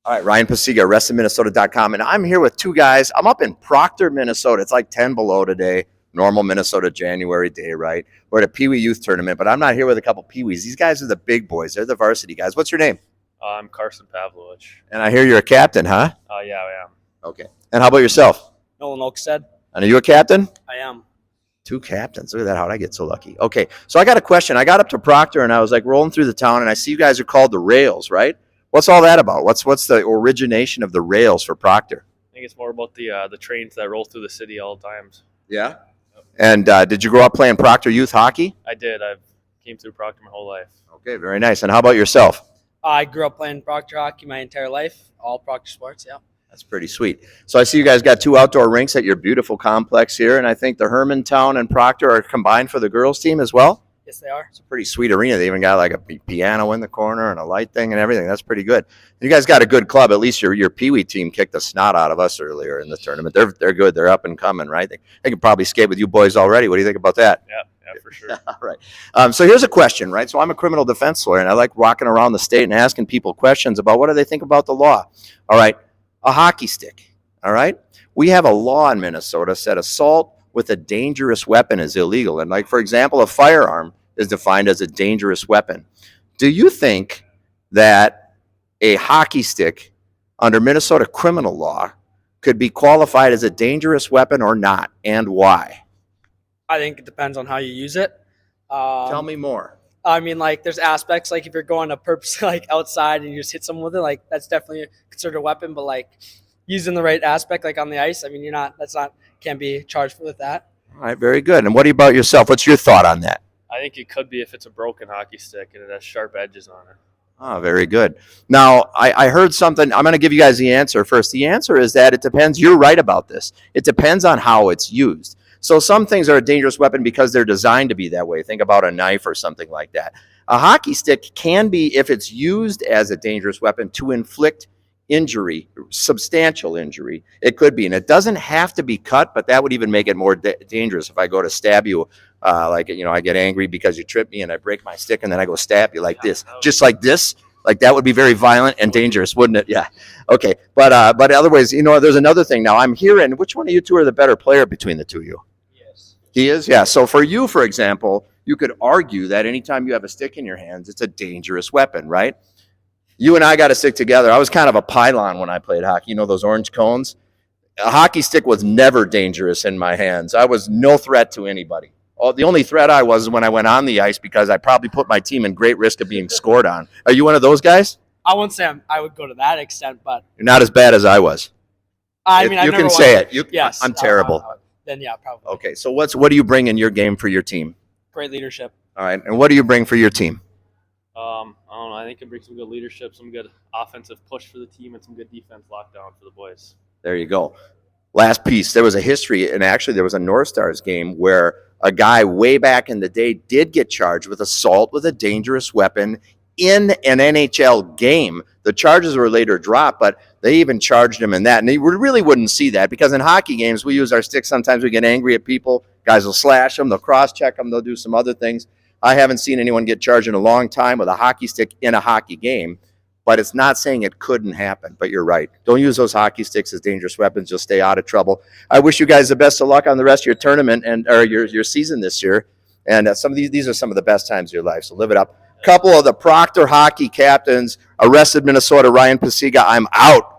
All right, Ryan Pacyga, arrestedminnesota.com. And I'm here with two guys. I'm up in Proctor, Minnesota. It's like 10 below today. Normal Minnesota January day, right? We're at a Pee Wee Youth Tournament, but I'm not here with a couple Pee Wees. These guys are the big boys. They're the varsity guys. What's your name? I'm Carson Pavlovich. And I hear you're a captain, huh? Yeah, I am. Okay. And how about yourself? Nolan Oakstead. And are you a captain? I am. Two captains. Look at that. How'd I get so lucky? Okay. So I got a question. I got up to Proctor and I was like rolling through the town and I see you guys are called the Rails, right? What's all that about? What's the origination of the Rails for Proctor? I think it's more about the trains that roll through the city all the times. Yeah. And did you grow up playing Proctor youth hockey? I did. I came through Proctor my whole life. Okay, very nice. And how about yourself? I grew up playing Proctor hockey my entire life, all Proctor sports, yeah. That's pretty sweet. So I see you guys got two outdoor rinks at your beautiful complex here, and I think the Hermantown and Proctor are combined for the girls team as well. Yes, they are. It's a pretty sweet arena. They even got like a piano in the corner and a light thing and everything. That's pretty good. You guys got a good club. At least your Pee Wee team kicked the snot out of us earlier in the tournament. They're good. They're up and coming, right? They can probably skate with you boys already. What do you think about that? Yeah, for sure. All right. So here's a question, right? So I'm a criminal defense lawyer, and I like walking around the state and asking people questions about what do they think about the law. All right. A hockey stick. All right. We have a law in Minnesota that assault with a dangerous weapon is illegal. And like, for example, a firearm is defined as a dangerous weapon. Do you think that a hockey stick under Minnesota criminal law could be qualified as a dangerous weapon or not, and why? I think it depends on how you use it. Tell me more. I mean, like, there's aspects, like, if you're going to purposely, like, outside and you just hit someone with it, like, that's definitely considered a weapon. But, like, using the right aspect, like, on the ice, I mean, can't be charged with that. All right, very good. And what about yourself? What's your thought on that? I think it could be if it's a broken hockey stick and it has sharp edges on it. Oh, very good. Now, I heard something. I'm going to give you guys the answer first. The answer is that it depends. You're right about this. It depends on how it's used. So some things are a dangerous weapon because they're designed to be that way. Think about a knife or something like that. A hockey stick can be, if it's used as a dangerous weapon, to inflict injury, substantial injury. It could be, and it doesn't have to be cut, but that would even make it more dangerous. If I go to stab you, I get angry because you trip me and I break my stick and then I go stab you like this, just like this, like that would be very violent and dangerous, wouldn't it? Yeah. Okay. But otherwise, there's another thing. Now I'm hearing, which one of you two are the better player between the two of you? Yes. He is? Yeah. So for you, for example, you could argue that anytime you have a stick in your hands, it's a dangerous weapon, right? You and I got to stick together. I was kind of a pylon when I played hockey. You know those orange cones? A hockey stick was never dangerous in my hands. I was no threat to anybody. The only threat I was when I went on the ice because I probably put my team in great risk of being scored on. Are you one of those guys? I wouldn't say I would go to that extent, but You're not as bad as I was. I mean, you can say it. Yes, I'm terrible. Then yeah, probably. Okay, so what do you bring in your game for your team? Great leadership. All right, and what do you bring for your team? I don't know. I think it brings some good leadership, some good offensive push for the team, and some good defense lockdown for the boys. There you go. Last piece. There was a history, and actually there was a North Stars game where a guy way back in the day did get charged with assault with a dangerous weapon in an NHL game. The charges were later dropped, but they even charged him in that. And you really wouldn't see that because in hockey games, we use our sticks. Sometimes we get angry at people. Guys will slash them. They'll cross-check them. They'll do some other things. I haven't seen anyone get charged in a long time with a hockey stick in a hockey game, but it's not saying it couldn't happen. But you're right. Don't use those hockey sticks as dangerous weapons. You'll stay out of trouble. I wish you guys the best of luck on the rest of your tournament or your season this year. And some of these are some of the best times of your life, so live it up. Couple of the Proctor hockey captains, arrested Minnesota, Ryan Pacyga. I'm out.